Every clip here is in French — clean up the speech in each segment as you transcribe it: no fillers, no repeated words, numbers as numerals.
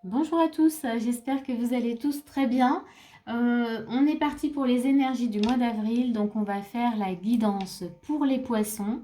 Bonjour à tous, j'espère que vous allez tous très bien. On est parti pour les énergies du mois d'avril, donc on va faire la guidance pour les poissons.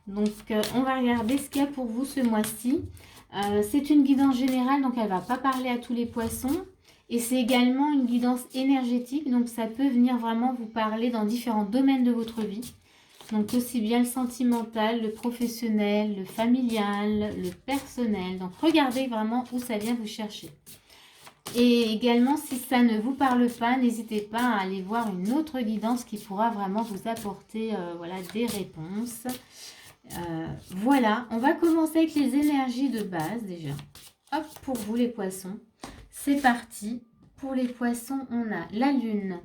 Donc on va regarder ce qu'il y a pour vous ce mois-ci. C'est une guidance générale, donc elle ne va pas parler à tous les poissons. Et c'est également une guidance énergétique, donc ça peut venir vraiment vous parler dans différents domaines de votre vie. Donc aussi bien le sentimental, le professionnel, le familial, le personnel. Donc regardez vraiment où ça vient vous chercher. Et également, si ça ne vous parle pas, n'hésitez pas à aller voir une autre guidance qui pourra vraiment vous apporter voilà, des réponses. Voilà, on va commencer avec les énergies de base déjà. Hop, pour vous les poissons. C'est parti. Pour les poissons, on a la lune.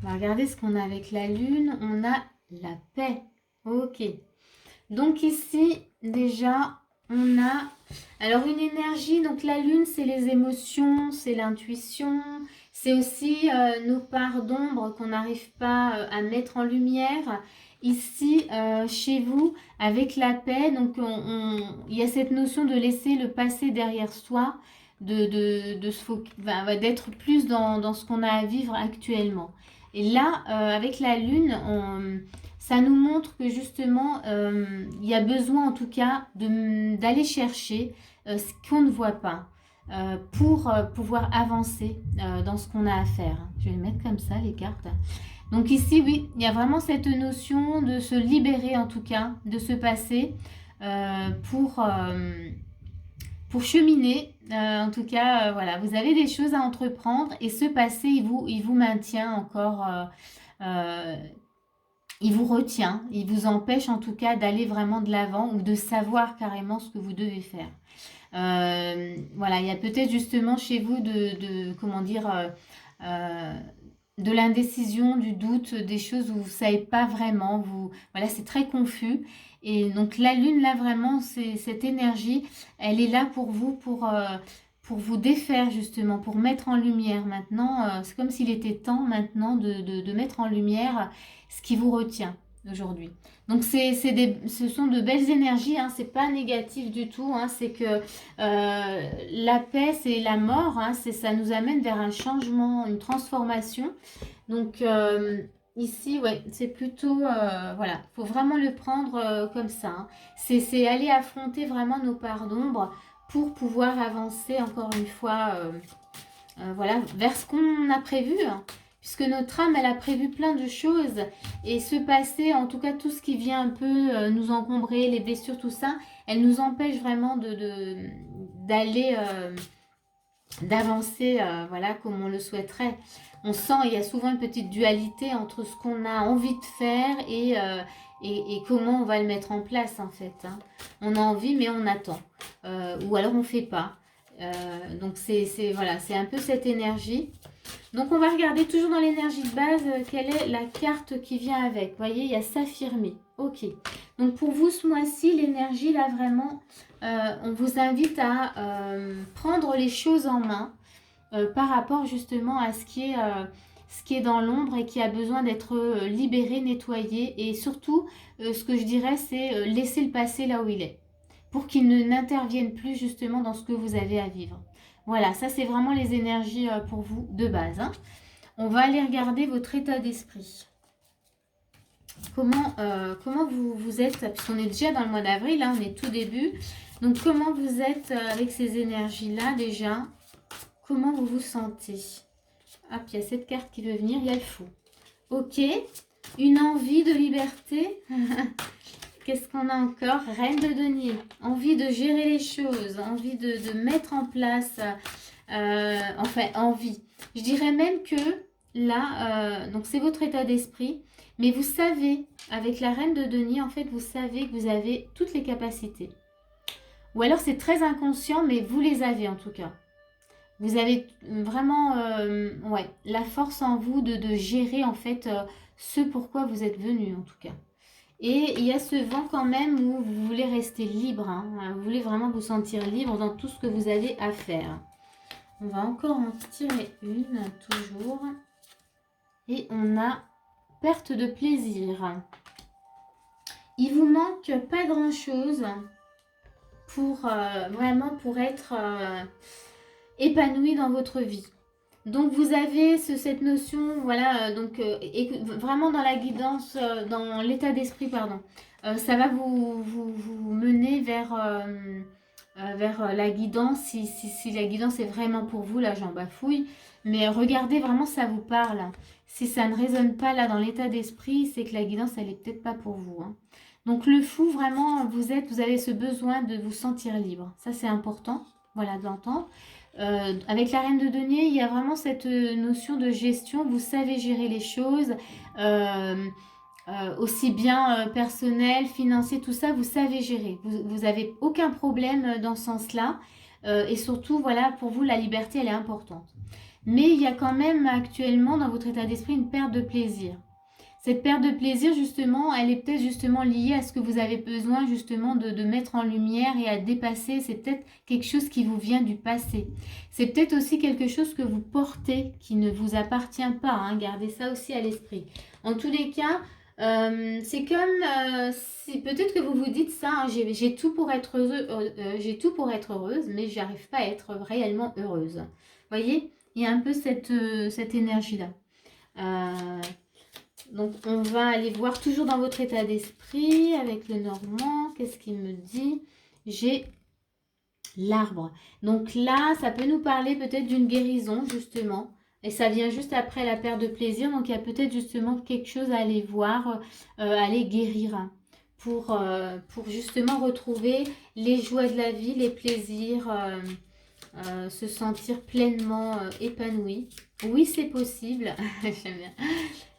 On va regarder ce qu'on a avec la lune. On a la paix. Ok. Donc ici, déjà, on a... Alors une énergie, donc la lune, c'est les émotions, c'est l'intuition. C'est aussi nos parts d'ombre qu'on n'arrive pas à mettre en lumière. Ici, chez vous, avec la paix, donc il y a cette notion de laisser le passé derrière soi, d'être plus dans ce qu'on a à vivre actuellement. Et là, avec la lune, ça nous montre que justement, il y a besoin en tout cas d'aller chercher ce qu'on ne voit pas pour pouvoir avancer dans ce qu'on a à faire. Je vais mettre comme ça les cartes. Donc ici, oui, il y a vraiment cette notion de se libérer en tout cas de ce passé pour cheminer. En tout cas, voilà, vous avez des choses à entreprendre et ce passé, il vous maintient encore... il vous retient, il vous empêche en tout cas d'aller vraiment de l'avant ou de savoir carrément ce que vous devez faire. Voilà, il y a peut-être justement chez vous comment dire, de l'indécision, du doute, des choses où vous ne savez pas vraiment, voilà, c'est très confus. Et donc la lune, là vraiment, c'est cette énergie, elle est là pour vous, pour vous défaire justement, pour mettre en lumière maintenant. C'est comme s'il était temps maintenant de mettre en lumière ce qui vous retient aujourd'hui. Donc ce sont de belles énergies, hein, c'est pas négatif du tout, hein, c'est que la paix c'est la mort, hein, ça nous amène vers un changement, une transformation. Donc ici, ouais, c'est plutôt, voilà, faut vraiment le prendre comme ça. Hein. C'est aller affronter vraiment nos parts d'ombre pour pouvoir avancer encore une fois, voilà, vers ce qu'on a prévu. Hein puisque notre âme, elle a prévu plein de choses. Et ce passé, en tout cas tout ce qui vient un peu nous encombrer, les blessures, tout ça, elle nous empêche vraiment d'aller, d'avancer, voilà, comme on le souhaiterait. On sent, il y a souvent une petite dualité entre ce qu'on a envie de faire et comment on va le mettre en place, en fait. Hein. On a envie, mais on attend. Ou alors on ne fait pas. Donc voilà, c'est un peu cette énergie. Donc on va regarder toujours dans l'énergie de base quelle est la carte qui vient avec. Vous voyez, il y a s'affirmer. Ok. Donc pour vous ce mois-ci, l'énergie là vraiment, on vous invite à prendre les choses en main par rapport justement à ce qui est dans l'ombre et qui a besoin d'être libéré, nettoyé. Et surtout, ce que je dirais, c'est laisser le passé là où il est. Pour qu'il n'intervienne plus justement dans ce que vous avez à vivre. Voilà, ça c'est vraiment les énergies pour vous de base. Hein. On va aller regarder votre état d'esprit. Comment vous êtes, puisqu'on est déjà dans le mois d'avril, là on est tout début. Donc comment vous êtes avec ces énergies-là déjà? Comment vous vous sentez? Hop, il y a cette carte qui veut venir, il y a le fou. Ok, une envie de liberté. Qu'est-ce qu'on a encore? Reine de denier. Envie de gérer les choses, envie de mettre en place, enfin envie. Je dirais même que là, donc c'est votre état d'esprit, mais vous savez, avec la reine de denier, en fait, vous savez que vous avez toutes les capacités. Ou alors c'est très inconscient, mais vous les avez en tout cas. Vous avez vraiment ouais, la force en vous de gérer en fait ce pourquoi vous êtes venu en tout cas. Et il y a ce vent quand même où vous voulez rester libre. Hein. Vous voulez vraiment vous sentir libre dans tout ce que vous avez à faire. On va encore en tirer une, toujours. Et on a perte de plaisir. Il vous manque pas grand-chose. pour vraiment pour être épanoui dans votre vie. Donc vous avez cette notion, voilà, vraiment dans la guidance, dans l'état d'esprit, pardon. Ça va vous mener vers la guidance, si la guidance est vraiment pour vous, là j'en bafouille. Mais regardez vraiment, ça vous parle. Si ça ne résonne pas là dans l'état d'esprit, c'est que la guidance, elle est peut-être pas pour vous. Hein. Donc le fou, vraiment, vous avez ce besoin de vous sentir libre. Ça, c'est important, voilà, de l'entendre. Avec la reine de denier, il y a vraiment cette notion de gestion. Vous savez gérer les choses, aussi bien personnel, financier, tout ça, vous savez gérer. Vous n'avez aucun problème dans ce sens-là. Et surtout, voilà, pour vous, la liberté, elle est importante. Mais il y a quand même actuellement dans votre état d'esprit une perte de plaisir. Cette perte de plaisir, justement, elle est peut-être justement liée à ce que vous avez besoin justement de mettre en lumière et à dépasser. C'est peut-être quelque chose qui vous vient du passé. C'est peut-être aussi quelque chose que vous portez qui ne vous appartient pas. Hein. Gardez ça aussi à l'esprit. En tous les cas, c'est comme si peut-être que vous vous dites ça, hein, j'ai tout pour être heureuse, mais j'arrive pas à être réellement heureuse. Vous voyez, il y a un peu cette énergie-là. Donc, on va aller voir toujours dans votre état d'esprit avec le normand. Qu'est-ce qu'il me dit? J'ai l'arbre. Donc là, ça peut nous parler peut-être d'une guérison, justement. Et ça vient juste après la perte de plaisir. Donc, il y a peut-être justement quelque chose à aller voir, aller guérir. Pour justement retrouver les joies de la vie, les plaisirs, se sentir pleinement épanoui. Oui, c'est possible. J'aime bien.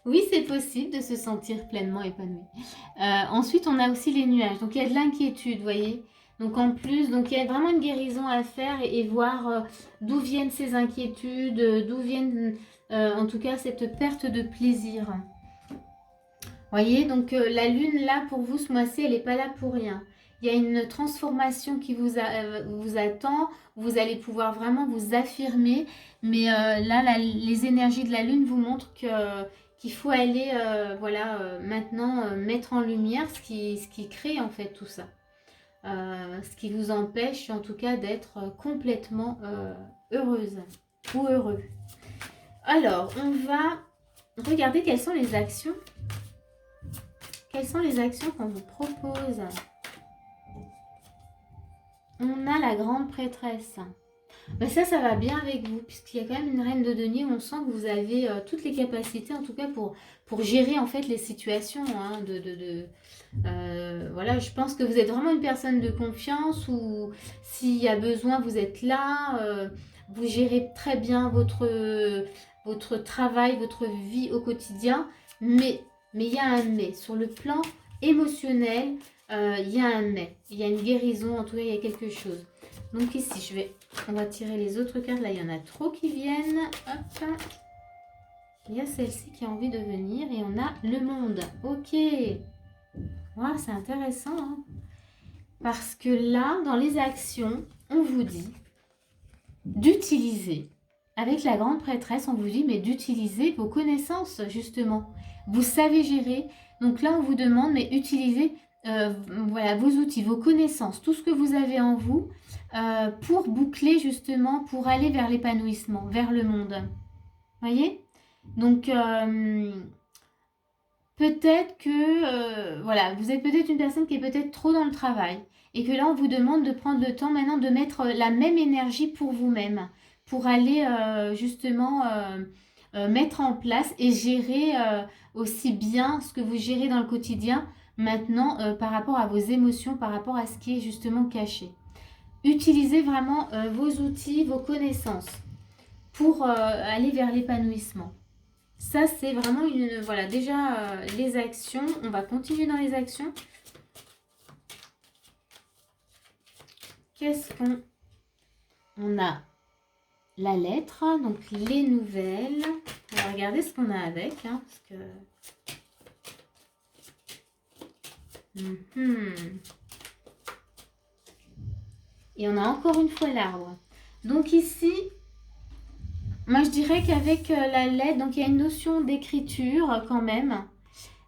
Oui, c'est possible de se sentir pleinement épanoui. Ensuite, on a aussi les nuages. Donc, il y a de l'inquiétude, vous voyez. Donc, en plus, donc il y a vraiment une guérison à faire et voir d'où viennent ces inquiétudes, d'où viennent, en tout cas, cette perte de plaisir. Vous voyez, donc la lune, là, pour vous, ce mois-ci, elle n'est pas là pour rien. Il y a une transformation qui vous attend. Vous allez pouvoir vraiment vous affirmer. Mais là, les énergies de la lune vous montrent qu'il faut aller maintenant mettre en lumière ce qui crée en fait tout ça. Ce qui vous empêche en tout cas d'être complètement heureuse ou heureux. Alors, on va regarder quelles sont les actions. Quelles sont les actions qu'on vous propose? On a la grande prêtresse. Ben ça va bien avec vous, puisqu'il y a quand même une reine de denier où on sent que vous avez toutes les capacités, en tout cas pour gérer en fait les situations. Hein, voilà, je pense que vous êtes vraiment une personne de confiance où s'il y a besoin, vous êtes là. Vous gérez très bien votre travail, votre vie au quotidien. Mais il y a un mais. Sur le plan émotionnel, il y a un mais. Il y a une guérison, en tout cas, il y a quelque chose. Donc ici, on va tirer les autres cartes. Là, il y en a trop qui viennent. Hop. Il y a celle-ci qui a envie de venir. Et on a le monde. Ok. Wow, c'est intéressant. Hein, parce que là, dans les actions, on vous dit d'utiliser. Avec la grande prêtresse, on vous dit, mais d'utiliser vos connaissances, justement. Vous savez gérer. Donc là, on vous demande, mais utilisez voilà, vos outils, vos connaissances, tout ce que vous avez en vous pour boucler justement, pour aller vers l'épanouissement, vers le monde. Voyez? Donc, peut-être que, voilà, vous êtes peut-être une personne qui est peut-être trop dans le travail et que là, on vous demande de prendre le temps maintenant de mettre la même énergie pour vous-même, pour aller justement mettre en place et gérer aussi bien ce que vous gérez dans le quotidien maintenant par rapport à vos émotions, par rapport à ce qui est justement caché. Utilisez vraiment vos outils, vos connaissances pour aller vers l'épanouissement. Ça, c'est vraiment une... Voilà, déjà, les actions. On va continuer dans les actions. Qu'est-ce qu'on... On a la lettre, donc les nouvelles. On va regarder ce qu'on a avec, hein, parce que... Et on a encore une fois l'arbre. Donc ici, moi je dirais qu'avec la lettre, donc il y a une notion d'écriture quand même.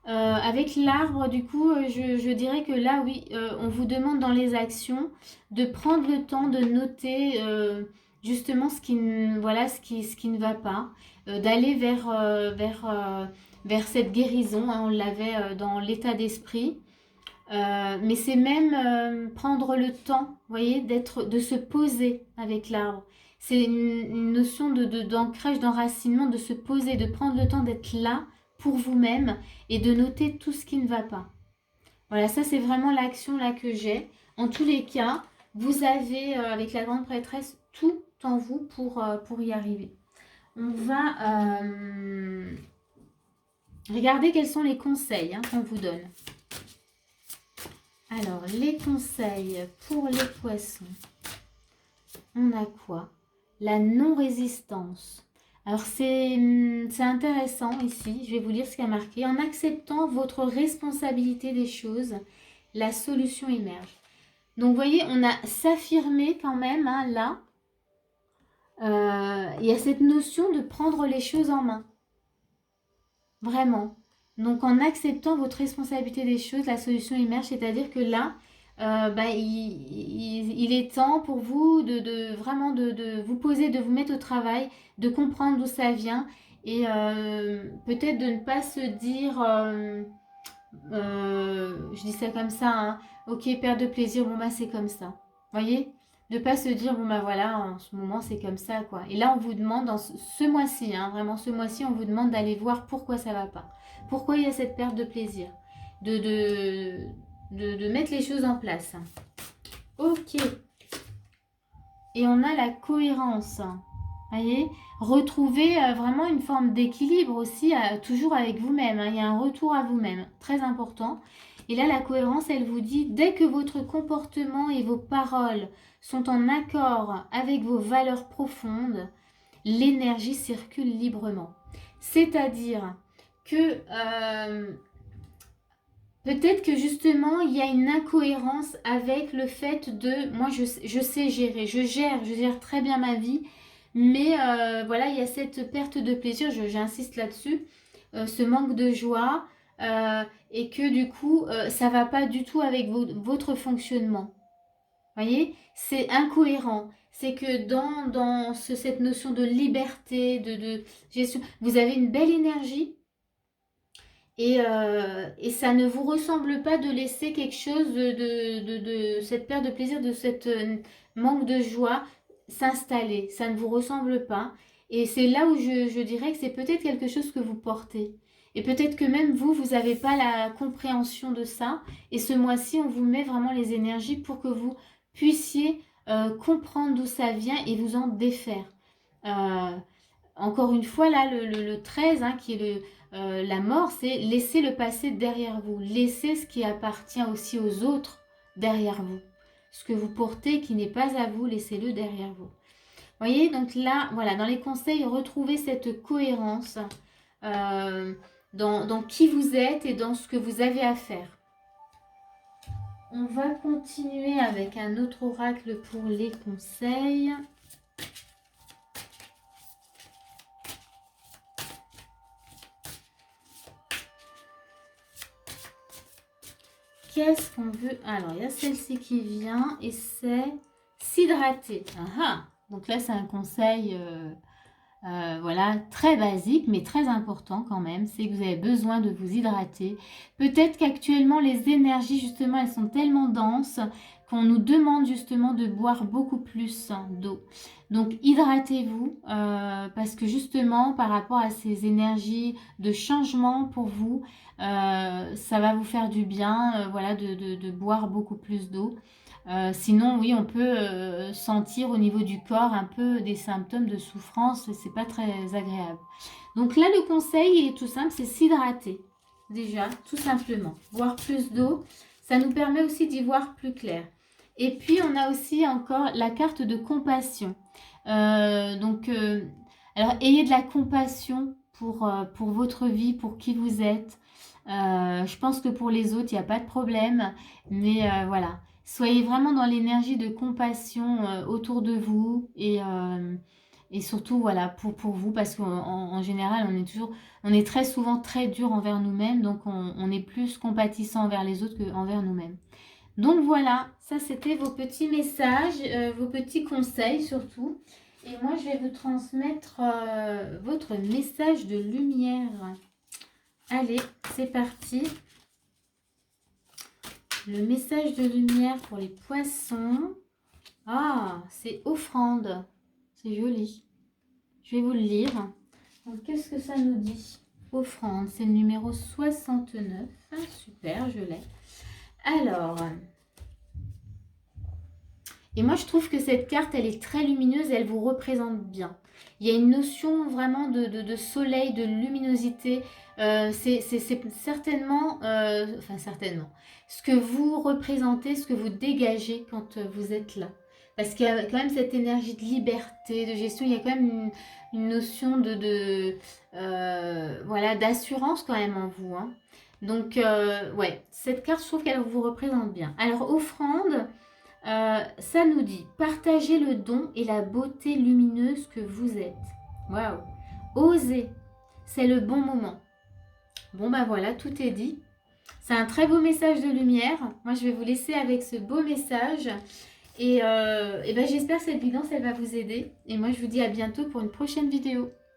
Avec l'arbre, du coup, je dirais que là, oui, on vous demande dans les actions de prendre le temps de noter justement voilà, ce qui ne va pas, d'aller vers cette guérison, hein, on l'avait dans l'état d'esprit. Mais c'est même prendre le temps, vous voyez, de se poser avec l'arbre. C'est une notion d'ancrage, d'enracinement, de se poser, de prendre le temps d'être là pour vous-même et de noter tout ce qui ne va pas. Voilà, ça c'est vraiment l'action là que j'ai. En tous les cas, vous avez avec la grande prêtresse tout en vous pour y arriver. On va regarder quels sont les conseils qu'on vous donne. Alors, les conseils pour les poissons. On a quoi? La non-résistance. Alors, c'est intéressant ici. Je vais vous lire ce qu'il y a marqué. En acceptant votre responsabilité des choses, la solution émerge. Donc, vous voyez, on a s'affirmer quand même, hein, là. Il y a cette notion de prendre les choses en main. Vraiment. Donc, en acceptant votre responsabilité des choses, la solution émerge. C'est-à-dire que là, il est temps pour vous vraiment de vous poser, de vous mettre au travail, de comprendre d'où ça vient et peut-être de ne pas se dire, je dis ça comme ça, hein, ok, perte de plaisir, bon bah c'est comme ça. Voyez? De pas se dire, bon bah voilà, en ce moment c'est comme ça, quoi. Et là, on vous demande, dans ce mois-ci, hein, vraiment ce mois-ci, on vous demande d'aller voir pourquoi ça va pas. Pourquoi il y a cette perte de plaisir. De, de, de mettre les choses en place. Ok. Et on a la cohérence. Voyez, retrouver vraiment une forme d'équilibre aussi, toujours avec vous-même. Il y a un retour à vous-même, très important. Et là, la cohérence, elle vous dit, dès que votre comportement et vos paroles sont en accord avec vos valeurs profondes, l'énergie circule librement. C'est-à-dire que peut-être que justement, il y a une incohérence avec le fait de, moi je sais gérer, je gère très bien ma vie, mais voilà, il y a cette perte de plaisir, j'insiste là-dessus, ce manque de joie, et que du coup, ça va pas du tout avec votre fonctionnement. Vous voyez, c'est incohérent. C'est que dans cette notion de liberté, de gestion, vous avez une belle énergie, et ça ne vous ressemble pas de laisser quelque chose de cette perte de plaisir, de cette manque de joie s'installer. Ça ne vous ressemble pas. Et c'est là où je dirais que c'est peut-être quelque chose que vous portez. Et peut-être que même vous, vous n'avez pas la compréhension de ça. Et ce mois-ci, on vous met vraiment les énergies pour que vous puissiez comprendre d'où ça vient et vous en défaire. Euh, Encore une fois, là, le 13, hein, qui est la mort, c'est laisser le passé derrière vous. Laisser ce qui appartient aussi aux autres derrière vous. Ce que vous portez qui n'est pas à vous, laissez-le derrière vous. Vous voyez, donc là, voilà, dans les conseils, retrouvez cette cohérence dans qui vous êtes et dans ce que vous avez à faire. On va continuer avec un autre oracle pour les conseils. Qu'est-ce qu'on veut? Alors, il y a celle-ci qui vient et c'est s'hydrater. Donc là, c'est un conseil voilà, très basique, mais très important quand même. C'est que vous avez besoin de vous hydrater. Peut-être qu'actuellement, les énergies, justement, elles sont tellement denses qu'on nous demande justement de boire beaucoup plus d'eau. Donc, hydratez-vous parce que justement, par rapport à ces énergies de changement pour vous, ça va vous faire du bien voilà, de boire beaucoup plus d'eau. Sinon, oui, on peut sentir au niveau du corps un peu des symptômes de souffrance et c'est pas très agréable. Donc là, le conseil, il est tout simple, c'est s'hydrater. Déjà, tout simplement. Boire plus d'eau, ça nous permet aussi d'y voir plus clair. Et puis, on a aussi encore la carte de compassion. Alors, ayez de la compassion pour votre vie, pour qui vous êtes. Je pense que pour les autres, il n'y a pas de problème. Mais voilà. Soyez vraiment dans l'énergie de compassion autour de vous Et surtout, voilà, pour vous, parce qu'en général, on est très souvent très dur envers nous-mêmes, donc on est plus compatissant envers les autres qu'envers nous-mêmes. Donc voilà, ça c'était vos petits messages, vos petits conseils surtout. Et moi, je vais vous transmettre votre message de lumière. Allez, c'est parti. Le message de lumière pour les poissons. Ah, c'est offrande. C'est joli. Je vais vous le lire. Donc, qu'est-ce que ça nous dit? Offrande, c'est le numéro 69. Ah, super, je l'ai. Alors, et moi je trouve que cette carte, elle est très lumineuse et elle vous représente bien. Il y a une notion vraiment de soleil, de luminosité. C'est certainement, enfin certainement, ce que vous représentez, ce que vous dégagez quand vous êtes là. Parce qu'il y a quand même cette énergie de liberté, de gestion, il y a quand même une notion voilà, d'assurance quand même en vous. Hein. Donc, ouais, cette carte, je trouve qu'elle vous représente bien. Alors, offrande, ça nous dit, partagez le don et la beauté lumineuse que vous êtes. Waouh! Osez, c'est le bon moment. Bon, bah voilà, tout est dit. C'est un très beau message de lumière. Moi, je vais vous laisser avec ce beau message. Et ben, j'espère que cette vidéo, elle va vous aider. Et moi, je vous dis à bientôt pour une prochaine vidéo.